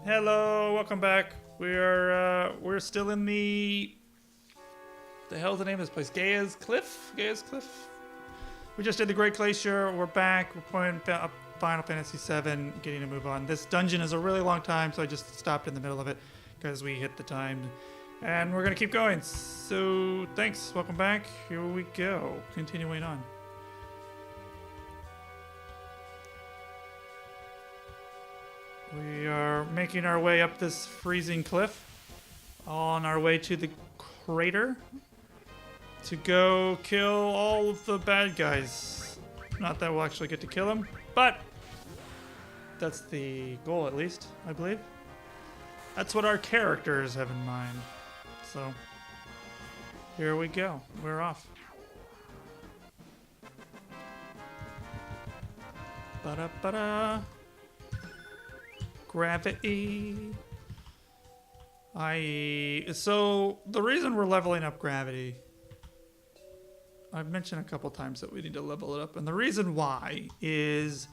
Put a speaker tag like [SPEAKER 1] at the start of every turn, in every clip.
[SPEAKER 1] Hello, welcome back. We're still in the hell's the name of this place? Gaia's Cliff. We just did the Great Glacier. We're back. We're playing up Final Fantasy VII, getting to move on. This dungeon is a really long time, so I just stopped in the middle of it because we hit the time, and we're gonna keep going. So thanks. Welcome back. Here we go. Continuing on. We are making our way up this freezing cliff on our way to the crater to go kill all of the bad guys. Not that we'll actually get to kill them, but that's the goal, at least, I believe. That's what our characters have in mind. So here we go. We're off. Ba-da-ba-da. Gravity. So the reason we're leveling up gravity, I've mentioned a couple times that we need to level it up, and the reason why is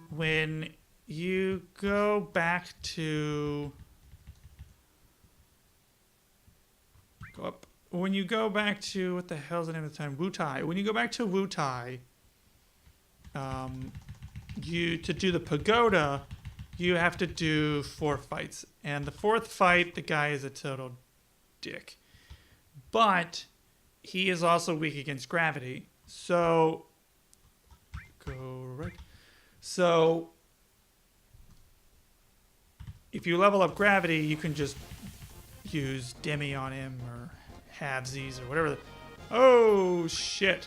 [SPEAKER 1] when you go back to when you go back to what the hell's the name of the time? Wutai. When you go back to Wutai, to do the pagoda, you have to do 4 fights. And the 4th fight, the guy is a total dick. But he is also weak against gravity. So, go right. So, if you level up gravity, you can just use Demi on him or halvesies or whatever. Oh, shit.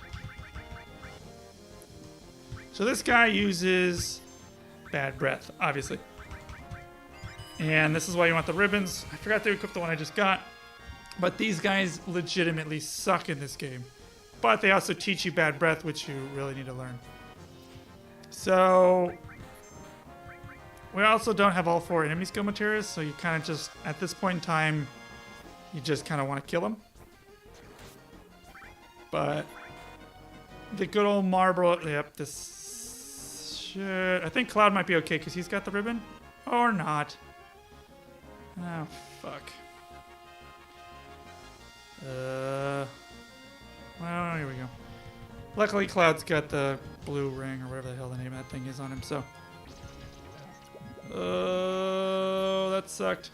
[SPEAKER 1] So this guy uses bad breath, obviously. And this is why you want the ribbons. I forgot to equip the one I just got. But these guys legitimately suck in this game. But they also teach you bad breath, which you really need to learn. So we also don't have all 4 enemy skill materials, so you kind of just, at this point in time, you just kind of want to kill them. But the good old marble, yep, this shit. I think Cloud might be okay because he's got the ribbon. Or not. Oh, fuck. Well, here we go. Luckily, Cloud's got the blue ring or whatever the hell the name of that thing is on him, so. Oh, that sucked.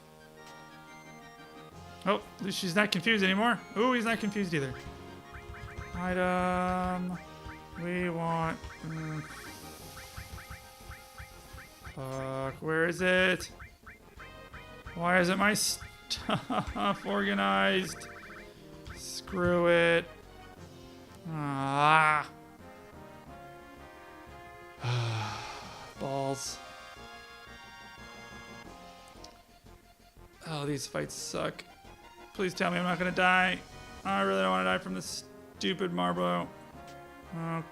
[SPEAKER 1] Oh, at least she's not confused anymore. Ooh, he's not confused either. Item. We want. Fuck, where is it? Why isn't my stuff organized? Screw it. Ah. Balls. Oh, these fights suck. Please tell me I'm not gonna die. I really don't want to die from this stupid marble.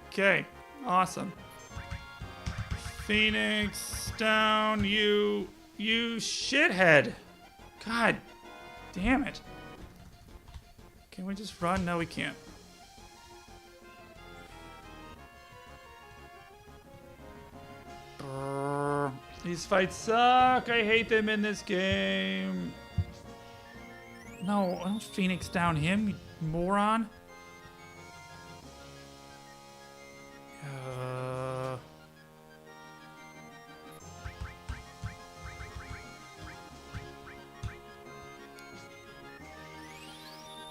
[SPEAKER 1] Okay, awesome. Phoenix down, you shithead. God damn it. Can we just run? No, we can't. Brrr. These fights suck. I hate them in this game. No, don't Phoenix down him, you moron.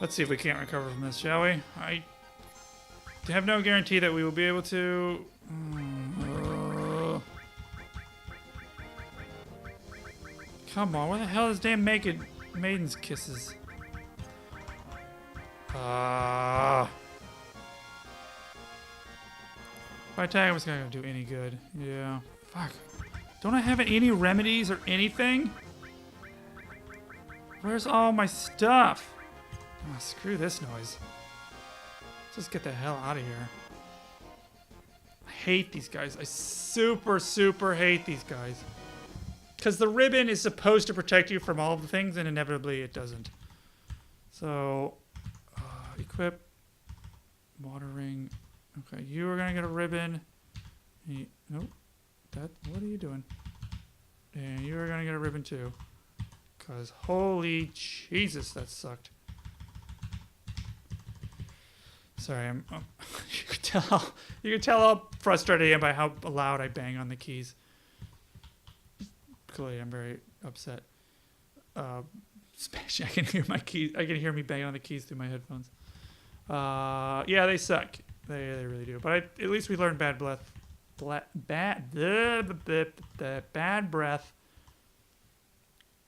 [SPEAKER 1] Let's see if we can't recover from this, shall we? I have no guarantee that we will be able to. Come on, where the hell is damn Maiden's Kisses? If I attack, I was not gonna do any good. Yeah. Fuck. Don't I have any remedies or anything? Where's all my stuff? Oh, screw this noise. Let's just get the hell out of here. I hate these guys. I super hate these guys. Because the ribbon is supposed to protect you from all of the things, and inevitably it doesn't. So, equip. Water ring. Okay, you are going to get a ribbon. Nope. What are you doing? And you're going to get a ribbon too. Because holy Jesus, that sucked. Sorry, you can tell how frustrated I am by how loud I bang on the keys. Clearly, I'm very upset. Especially, I can hear my keys. I can hear me bang on the keys through my headphones. Yeah, they suck. They really do. But at least we learned bad breath. Bad breath.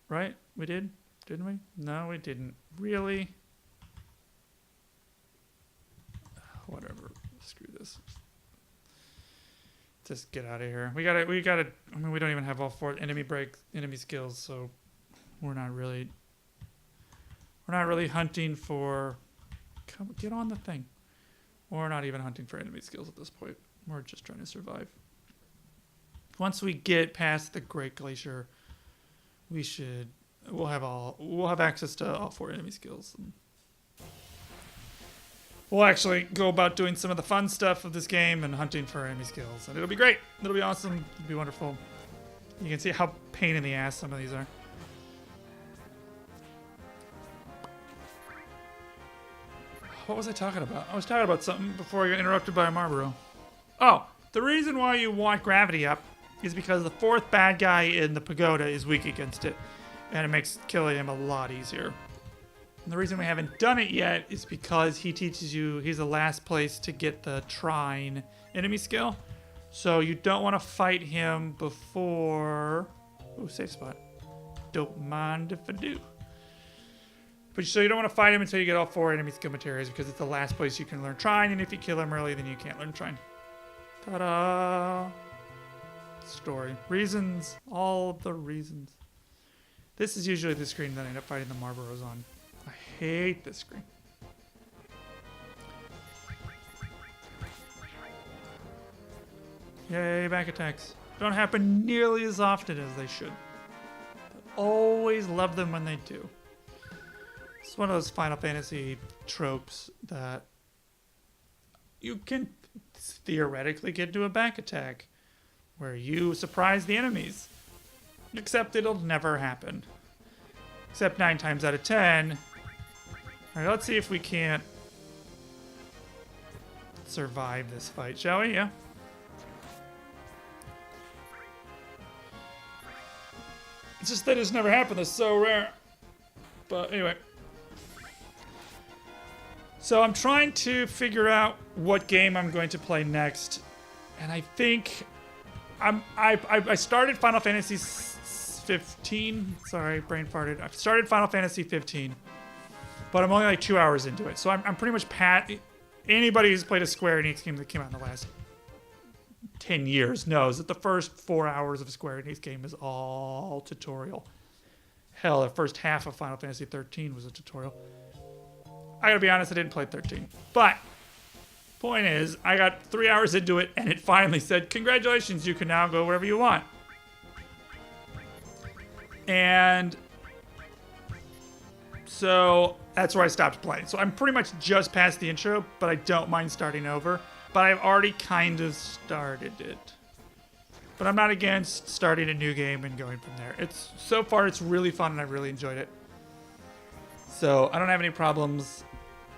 [SPEAKER 1] Right? We did? Didn't we? No, we didn't. Really? Whatever. Screw this. Just get out of here. We gotta. I mean, we don't even have all 4 enemy skills, so we're not really hunting for. Come, get on the thing. We're not even hunting for enemy skills at this point. We're just trying to survive. Once we get past the Great Glacier, we'll have access to all 4 enemy skills. And we'll actually go about doing some of the fun stuff of this game and hunting for enemy skills. And it'll be great. It'll be awesome. It'll be wonderful. You can see how pain in the ass some of these are. What was I talking about? I was talking about something before I got interrupted by a Marlboro. Oh, the reason why you want gravity up is because the 4th bad guy in the pagoda is weak against it. And it makes killing him a lot easier. And the reason we haven't done it yet is because he teaches you, he's the last place to get the trine enemy skill. So you don't want to fight him before... Ooh, safe spot. Don't mind if I do. But so you don't want to fight him until you get all 4 enemy skill materials because it's the last place you can learn trine, and if you kill him early, then you can't learn trine. Ta-da! Story. Reasons. All of the reasons. This is usually the screen that I end up fighting the Marlboros on. I hate this screen. Yay, back attacks. Don't happen nearly as often as they should. But always love them when they do. It's one of those Final Fantasy tropes that you can theoretically get to a back attack where you surprise the enemies. Except it'll never happen. Except 9 times out of 10. Alright, let's see if we can't survive this fight, shall we? Yeah. It's just that it's never happened. It's so rare. But anyway. So I'm trying to figure out what game I'm going to play next. And I think I started Final Fantasy 15. Sorry, brain farted. I've started Final Fantasy 15. But I'm only like 2 hours into it. So I'm pretty much anybody who's played a Square Enix game that came out in the last 10 years knows that the first 4 hours of a Square Enix game is all tutorial. Hell, the first half of Final Fantasy 13 was a tutorial. I gotta be honest, I didn't play 13. But, point is, I got 3 hours into it and it finally said, congratulations, you can now go wherever you want. And so that's where I stopped playing. So I'm pretty much just past the intro, but I don't mind starting over. But I've already kind of started it. But I'm not against starting a new game and going from there. So far it's really fun and I really enjoyed it. So I don't have any problems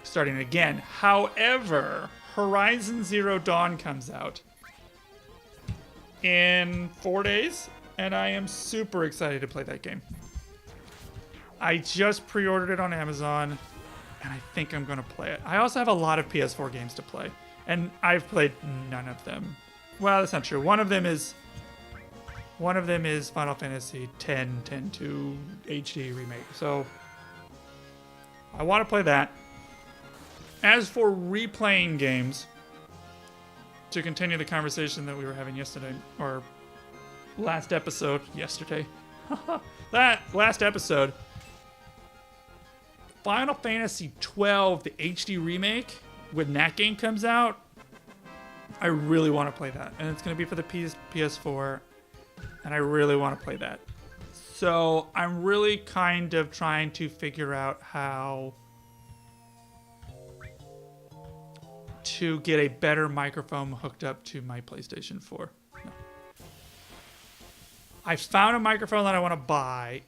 [SPEAKER 1] starting it again. However, Horizon Zero Dawn comes out in 4 days, and I am super excited to play that game. I just pre-ordered it on Amazon, and I think I'm going to play it. I also have a lot of PS4 games to play, and I've played none of them. Well, that's not true. One of them is Final Fantasy X 10-2 HD remake. So I want to play that. As for replaying games, to continue the conversation that we were having yesterday, or last episode, yesterday, that last episode, Final Fantasy 12, the HD remake, when that game comes out, I really want to play that. And it's going to be for the PS4, and I really want to play that. So I'm really kind of trying to figure out how to get a better microphone hooked up to my PlayStation 4. No. I found a microphone that I want to buy.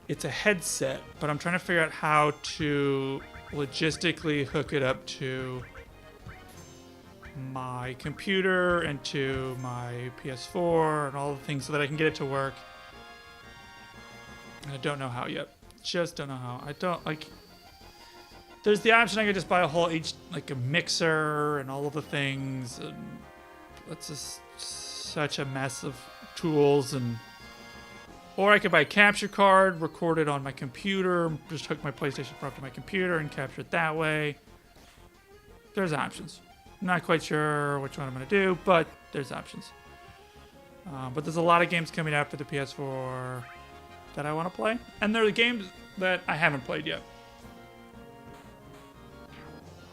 [SPEAKER 1] It's a headset, but I'm trying to figure out how to logistically hook it up to my computer and to my PS4 and all the things so that I can get it to work. I don't know how yet. Just don't know how. I don't like. There's the option I could just buy a whole like a mixer and all of the things, and it's just such a mess of tools. And or I could buy a capture card, record it on my computer, just hook my PlayStation 4 up to my computer and capture it that way. There's options. I'm not quite sure which one I'm going to do, but there's options. But there's a lot of games coming out for the PS4 that I want to play. And there are the games that I haven't played yet.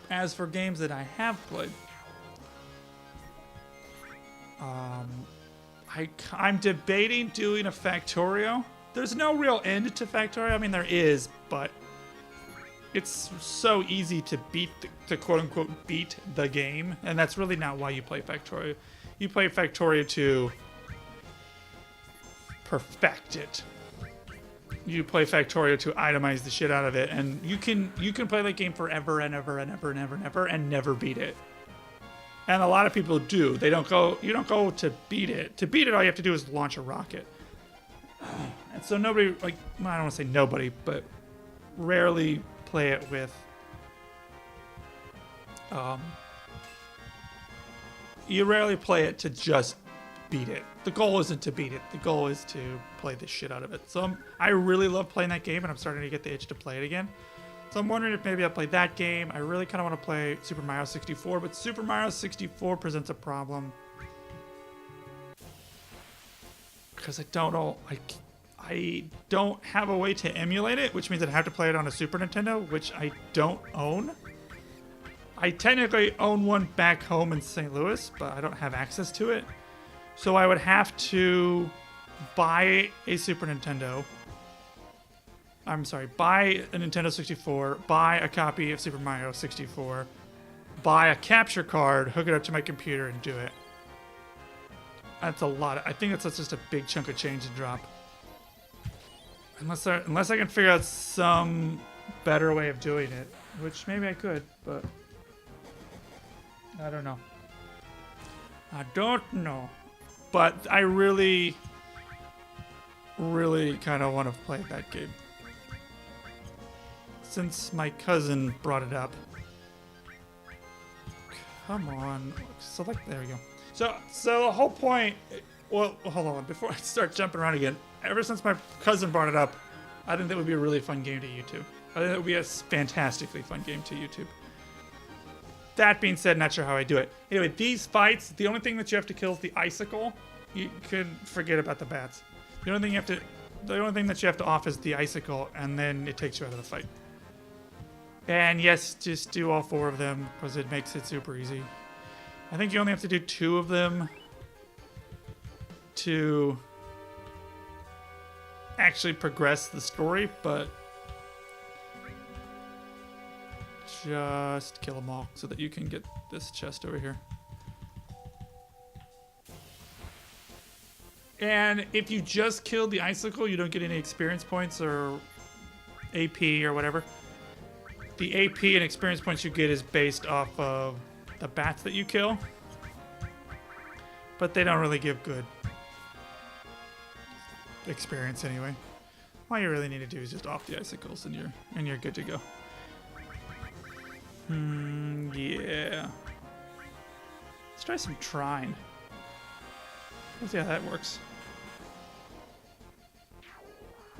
[SPEAKER 1] As for games that I have played, I'm debating doing a Factorio. There's no real end to Factorio. I mean, there is, but it's so easy to beat, to quote-unquote beat the game, and that's really not why you play Factorio. You play Factorio to perfect it. You play Factorio to itemize the shit out of it, and you can play that game forever and ever and ever and ever and ever and never beat it. And a lot of people do. You don't go to beat it. To beat it, all you have to do is launch a rocket. And so nobody, like, well, I don't want to say nobody, but rarely play it with you rarely play it to just beat it. The goal isn't to beat it. The goal is to play the shit out of it. So I really love playing that game, and I'm starting to get the itch to play it again. So I'm wondering if maybe I'll play that game. I really kind of want to play Super Mario 64, but Super Mario 64 presents a problem. Because I don't know, I don't have a way to emulate it, which means I'd have to play it on a Super Nintendo, which I don't own. I technically own one back home in St. Louis, but I don't have access to it. So I would have to buy a Super Nintendo. I'm sorry, buy a Nintendo 64, buy a copy of Super Mario 64, buy a capture card, hook it up to my computer, and do it. That's a lot. I think that's just a big chunk of change to drop. Unless I can figure out some better way of doing it, which maybe I could, but I don't know. I don't know. But I really, really kind of want to play that game. Since my cousin brought it up. Come on. Select, there we go. So the whole point, well, hold on. Before I start jumping around again, ever since my cousin brought it up, I think that would be a really fun game to YouTube. I think it would be a fantastically fun game to YouTube. That being said, not sure how I do it. Anyway, these fights, the only thing that you have to kill is the icicle. You can forget about the bats. The only thing that you have to off is the icicle, and then it takes you out of the fight. And yes, just do all 4 of them, because it makes it super easy. I think you only have to do 2 of them to actually progress the story, but just kill them all so that you can get this chest over here. And if you just kill the icicle, you don't get any experience points or AP or whatever. The AP and experience points you get is based off of the bats that you kill. But they don't really give good experience anyway. All you really need to do is just off the icicles and you're good to go. Yeah. Let's try some trine. Let's see how that works.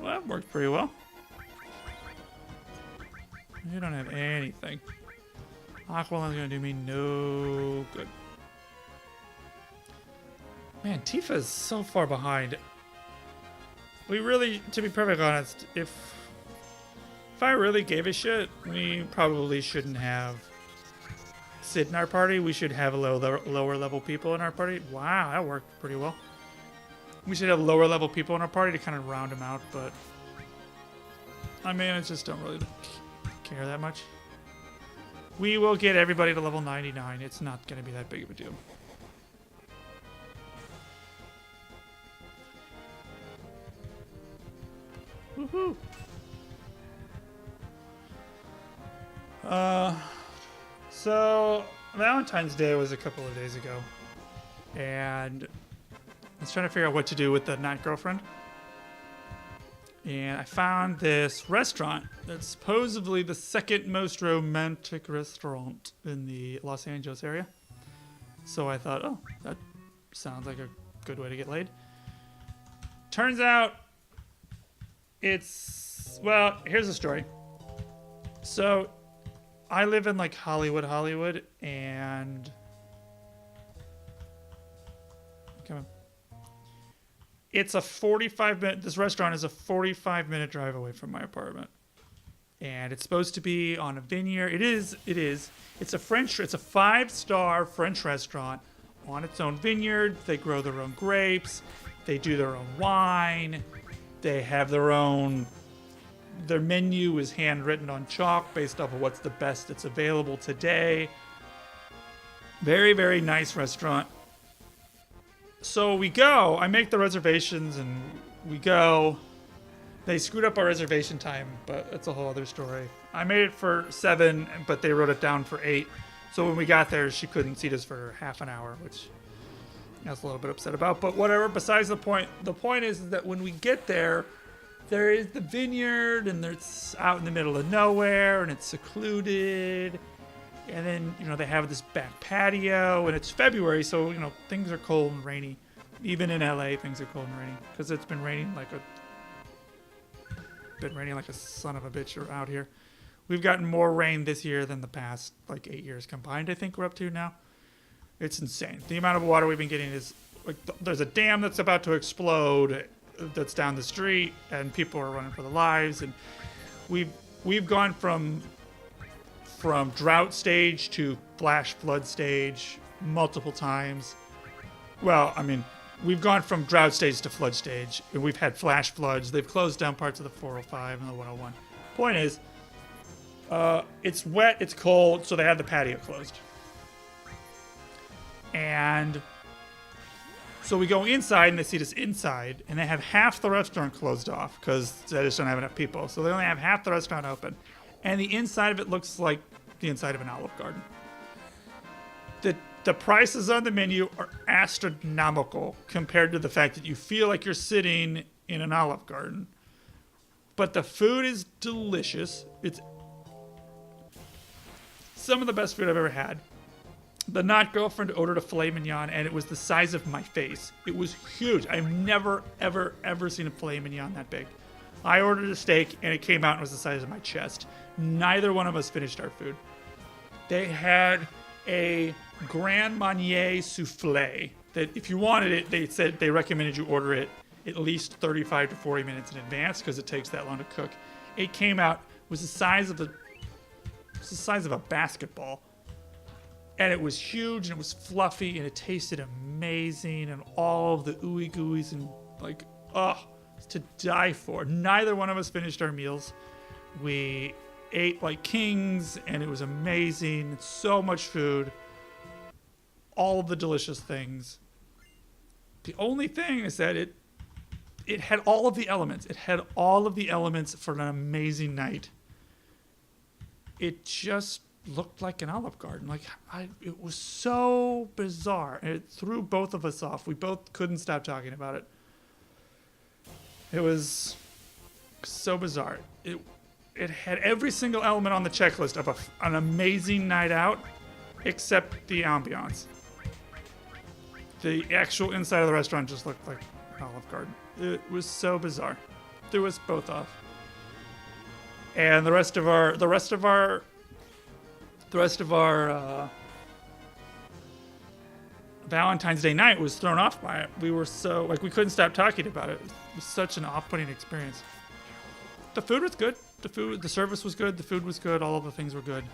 [SPEAKER 1] Well, that worked pretty well. You don't have anything. Aqualung's gonna do me no good. Man, Tifa's so far behind. We really, to be perfectly honest, if I really gave a shit, we probably shouldn't have Sid in our party. We should have lower level people in our party. Wow, that worked pretty well. We should have lower level people in our party to kind of round them out, but I mean, I just don't really care that much. We will get everybody to level 99. It's not going to be that big of a deal. Woohoo! So Valentine's Day was a couple of days ago, and I was trying to figure out what to do with the not girlfriend. And I found this restaurant that's supposedly the second most romantic restaurant in the Los Angeles area. So I thought, oh, that sounds like a good way to get laid. Turns out well, here's the story. So I live in like Hollywood, and come on. It's a 45-minute. This restaurant is a 45-minute drive away from my apartment, and it's supposed to be on a vineyard. It is. It's a 5-star French restaurant on its own vineyard. They grow their own grapes. They do their own wine. They have their own. Their menu is handwritten on chalk based off of what's the best that's available today. Very, very nice restaurant. So we go. I make the reservations and we go. They screwed up our reservation time, but that's a whole other story. I made it for 7, but they wrote it down for 8. So when we got there, she couldn't seat us for half an hour, which I was a little bit upset about. But whatever, besides the point. The point is that when we get there, there is the vineyard, and it's out in the middle of nowhere, and it's secluded. And then, they have this back patio, and it's February, so, things are cold and rainy. Even in LA, things are cold and rainy, because it's been raining like a son of a bitch out here. We've gotten more rain this year than the past, 8 years combined, I think we're up to now. It's insane. The amount of water we've been getting is, there's a dam that's about to explode that's down the street, and people are running for their lives, and we've gone from drought stage to flash flood stage multiple times. Well, we've gone from drought stage to flood stage, and we've had flash floods. They've closed down parts of the 405 and the 101. Point is, it's wet, it's cold, so they had the patio closed. And so we go inside, and they seat us inside, and they have half the restaurant closed off because they just don't have enough people. So they only have half the restaurant open. And the inside of it looks like the inside of an Olive Garden. The prices on the menu are astronomical compared to the fact that you feel like you're sitting in an Olive Garden. But the food is delicious. It's some of the best food I've ever had. The not girlfriend ordered a filet mignon, and it was the size of my face. It was huge. I've never, ever, ever seen a filet mignon that big. I ordered a steak, and it came out and was the size of my chest. Neither one of us finished our food. They had a Grand Marnier souffle that if you wanted it, they said they recommended you order it at least 35 to 40 minutes in advance because it takes that long to cook. It came out, was the size of a basketball. And it was huge, and it was fluffy, and it tasted amazing, and all of the ooey gooeys and to die for. Neither one of us finished our meals. We ate like kings, and it was amazing. So much food. All of the delicious things. The only thing is that it had all of the elements. It had all of the elements for an amazing night. It just looked like an Olive Garden. It was so bizarre. And it threw both of us off. We both couldn't stop talking about it. It was so bizarre. It had every single element on the checklist of an amazing night out, except the ambiance. The actual inside of the restaurant just looked like an Olive Garden. It was so bizarre. Threw us both off. And the rest of our Valentine's Day night was thrown off by it. We were so we couldn't stop talking about it. It was such an off-putting experience. The food was good. The service was good. The food was good. All of the things were good.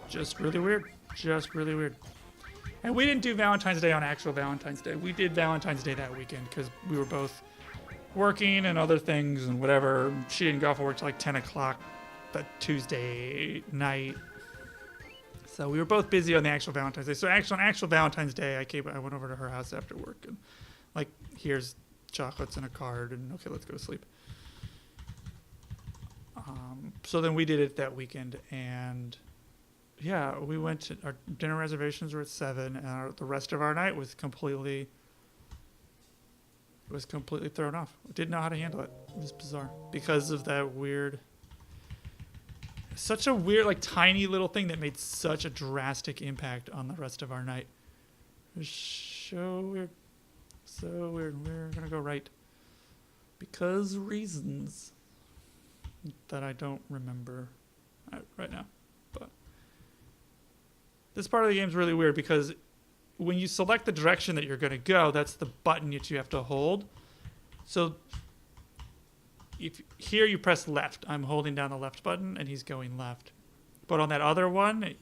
[SPEAKER 1] Just really weird. And we didn't do Valentine's Day on actual Valentine's Day. We did Valentine's Day that weekend because we were both working and other things and whatever. She didn't go off work till 10 o'clock that Tuesday night. So we were both busy on the actual Valentine's Day. So on actual Valentine's Day, I went over to her house after work and here's chocolates and a card and okay, let's go to sleep. So then we did it that weekend, and yeah, we went to our dinner reservations were at 7, and the rest of our night was completely thrown off. Didn't know how to handle it. It was bizarre because of that weird, such a weird, like tiny little thing that made such a drastic impact on the rest of our night. It was so weird. So weird. We're gonna go right because reasons that I don't remember right now. But this part of the game is really weird because when you select the direction that you're going to go, that's the button that you have to hold. So if here you press left, I'm holding down the left button and he's going left. But on that other one,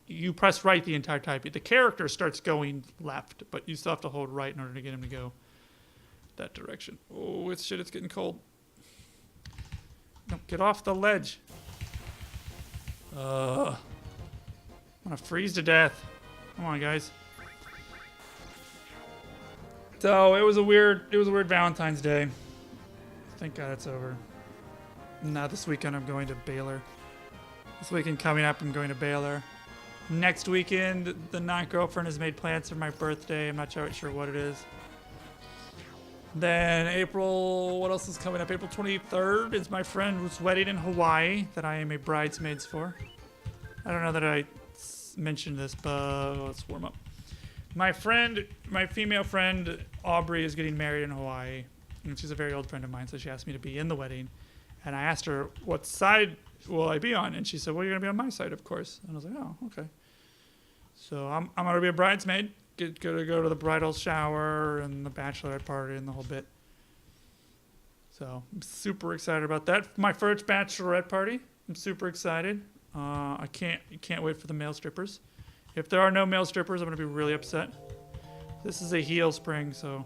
[SPEAKER 1] you press right the entire time. The character starts going left, but you still have to hold right in order to get him to go that direction. Oh, it's getting cold. No, get off the ledge. I'm gonna freeze to death. Come on, guys. So it was a weird Valentine's Day. Thank God it's over. Now this weekend I'm going to Baylor. This weekend coming up I'm going to Baylor. Next weekend the non-girlfriend has made plans for my birthday. I'm not sure what it is. Then April, what else is coming up? April 23rd is my friend's wedding in Hawaii that I am a bridesmaids for. I don't know that I mentioned this, but let's warm up. My female friend Aubrey is getting married in Hawaii, and she's a very old friend of mine, so she asked me to be in the wedding. And I asked her, what side will I be on? And she said, well, you're going to be on my side, of course. And I was like, oh, okay. So I'm going to be a bridesmaid. Go to the bridal shower and the bachelorette party and the whole bit. So I'm super excited about that. My first bachelorette party. I'm super excited. I can't wait for the male strippers. If there are no male strippers, I'm gonna be really upset. This is a heel spring, so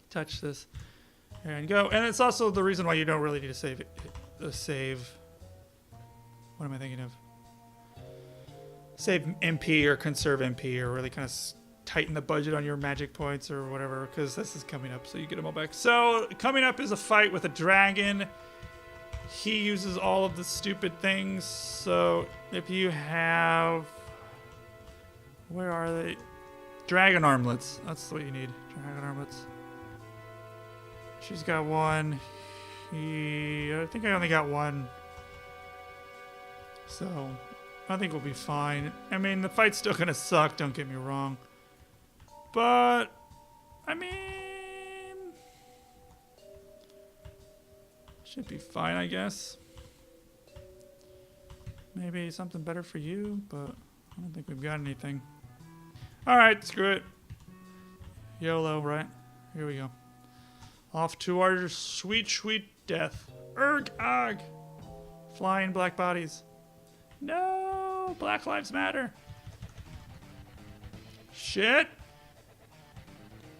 [SPEAKER 1] touch this and go. And it's also the reason why you don't really need to save. What am I thinking of? Save MP or conserve MP or really kind of tighten the budget on your magic points or whatever, because this is coming up, so you get them all back. So coming up is a fight with a dragon. He uses all of the stupid things. So if you have, where are they? Dragon armlets. That's what you need. Dragon armlets. She's got one. I think I only got one. So I think we'll be fine. I mean, the fight's still gonna suck, don't get me wrong. But, I mean, should be fine, I guess. Maybe something better for you, but I don't think we've got anything. Alright, screw it. YOLO, right? Here we go. Off to our sweet, sweet death. Erg, ag. Flying black bodies. No, Black Lives Matter. Shit.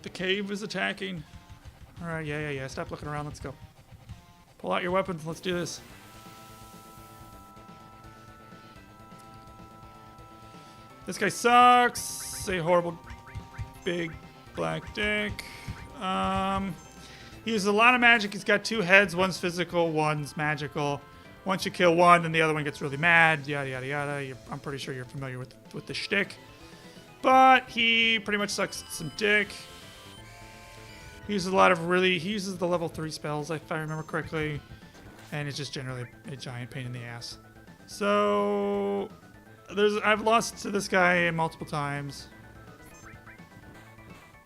[SPEAKER 1] The cave is attacking. Alright, yeah. Stop looking around. Let's go. Pull out your weapons. Let's do this. This guy sucks. A horrible big black dick. He uses a lot of magic. He's got 2 heads. One's physical, one's magical. Once you kill one, then the other one gets really mad. Yada, yada, yada. I'm pretty sure you're familiar with the shtick. But he pretty much sucks some dick. He uses he uses the level 3 spells, if I remember correctly. And it's just generally a giant pain in the ass. So I've lost to this guy multiple times.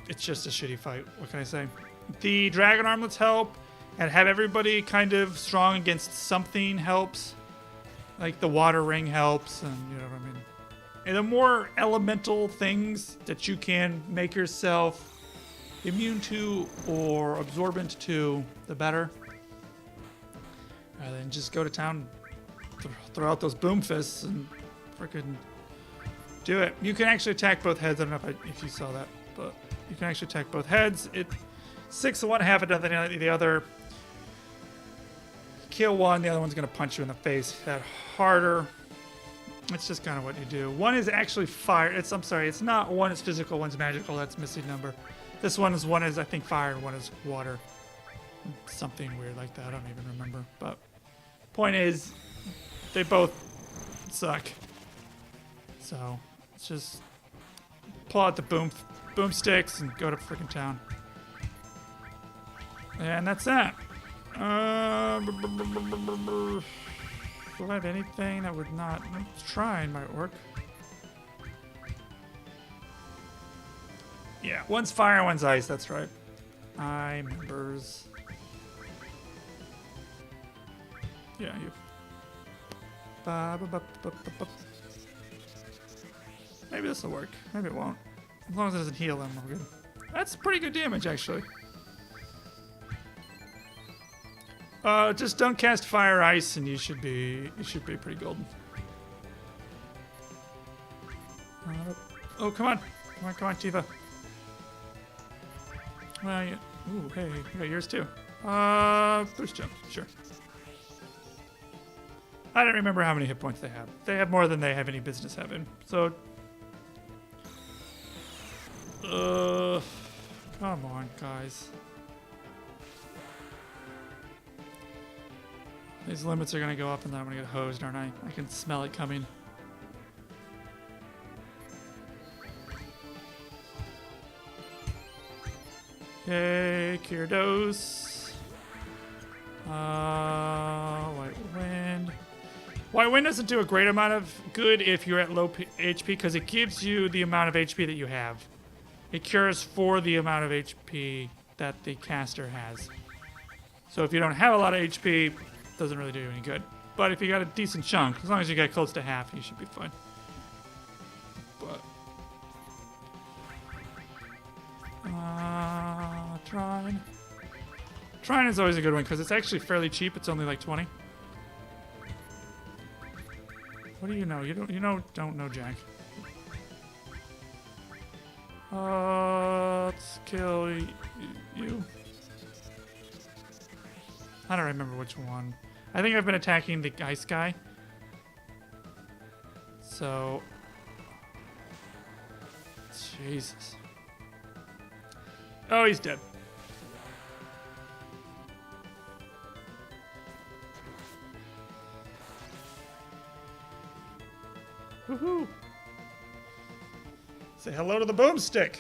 [SPEAKER 1] It's just a shitty fight. What can I say? The dragon armlets help, and have everybody kind of strong against something helps. Like the water ring helps, and you know what I mean. And the more elemental things that you can make yourself immune to or absorbent to, the better. And then just go to town, throw out those boom fists, and freaking do it. You can actually attack both heads. I don't know if you saw that, but you can actually attack both heads. 6 of one, half of the other. Kill one, the other one's gonna punch you in the face that harder. It's just kind of what you do. One is actually fire. I'm sorry, it's not one is physical, one's magical. That's missing number. This one is I think fire, and one is water. Something weird like that. I don't even remember. But Point is, they both suck. So let's just pull out the boomsticks and go to freaking town. And that's that. Do I have anything that would not? Shrine might work. Yeah, one's fire, one's ice. That's right. I members. Yeah, you. Maybe this will work. Maybe it won't. As long as it doesn't heal them, I'm good. That's pretty good damage, actually. Just don't cast fire, ice, and you should be pretty golden. Oh, come on, Tifa. Well, yeah. Ooh, hey, you got yours too. Boost jump, sure. I don't remember how many hit points they have. They have more than they have any business having. So, come on, guys. These limits are gonna go up and then I'm gonna get hosed, aren't I? I can smell it coming. Yay, Kyrdos. White Wind. White Wind doesn't do a great amount of good if you're at low HP because it gives you the amount of HP that you have. It cures for the amount of HP that the caster has. So if you don't have a lot of HP, it doesn't really do you any good. But if you got a decent chunk, as long as you get close to half, you should be fine. But Trine. Trine is always a good one because it's actually fairly cheap. It's only like 20. What do you know? You don't know Jack. Let's kill you. I don't remember which one. I think I've been attacking the ice guy. So, Jesus. Oh, he's dead. Woohoo! Say hello to the boomstick.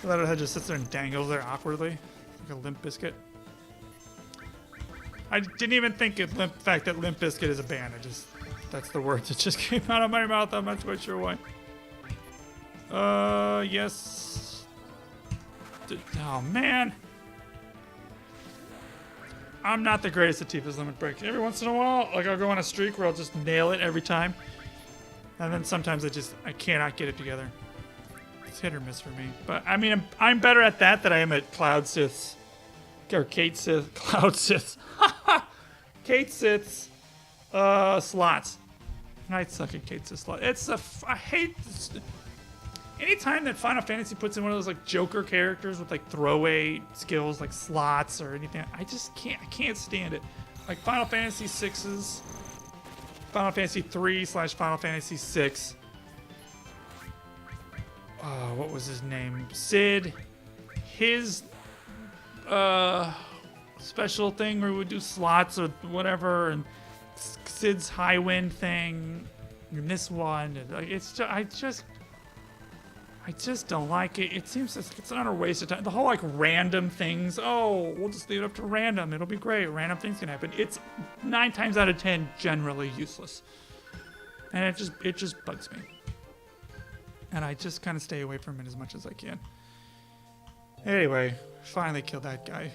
[SPEAKER 1] The letterhead just sits there and dangles there awkwardly, like a Limp Bizkit. I didn't even think of the fact that Limp Bizkit is a band. That's the words that just came out of my mouth. I'm not quite sure why. Yes. Oh, man. I'm not the greatest at Tifa's Limit Break. Every once in a while, like I'll go on a streak where I'll just nail it every time. And then sometimes I cannot get it together. It's hit or miss for me. But I mean, I'm better at that than I am at Cloud Sith's. Or Kate Sith. Cloud Sith's. Kate Sith's slots. I suck at Kate Sith's slots. I hate this. Anytime that Final Fantasy puts in one of those like Joker characters with like throwaway skills like slots or anything, I just can't. I can't stand it. Like Final Fantasy 6's, Final Fantasy 3/Final Fantasy 6. What was his name? Sid. His special thing where we would do slots or whatever, and Sid's high wind thing, and this one, and like it's just. I just don't like it. It seems it's not a waste of time. The whole like random things. Oh, we'll just leave it up to random. It'll be great. Random things can happen. It's 9 times out of 10 generally useless, and it just bugs me. And I just kind of stay away from it as much as I can. Anyway, finally killed that guy.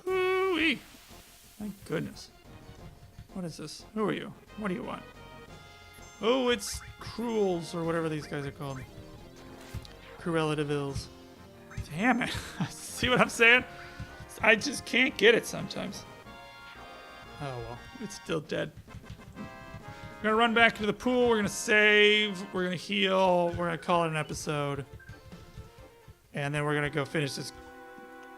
[SPEAKER 1] Ooh-wee. Thank goodness. What is this? Who are you? What do you want? Oh, it's Cruels or whatever these guys are called. Cruella de Vil's. Damn it. See what I'm saying? I just can't get it sometimes. Oh well, it's still dead. We're gonna run back to the pool, we're gonna save, we're gonna heal, we're gonna call it an episode. And then we're gonna go finish this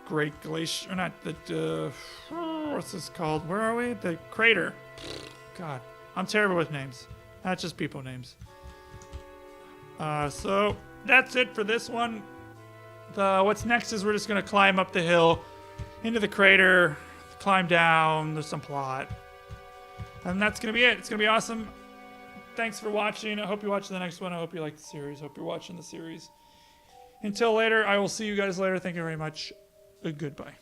[SPEAKER 1] great glacier, or not, the, what's this called? Where are we? The crater. God, I'm terrible with names. Not just people names. So that's it for this one. What's next is we're just gonna climb up the hill into the crater, climb down. There's some plot, And that's going to be it. It's going to be awesome. Thanks for watching. I hope you watch the next one. I hope you like the series. I hope you're watching the series. Until later, I will see you guys later. Thank you very much. Goodbye.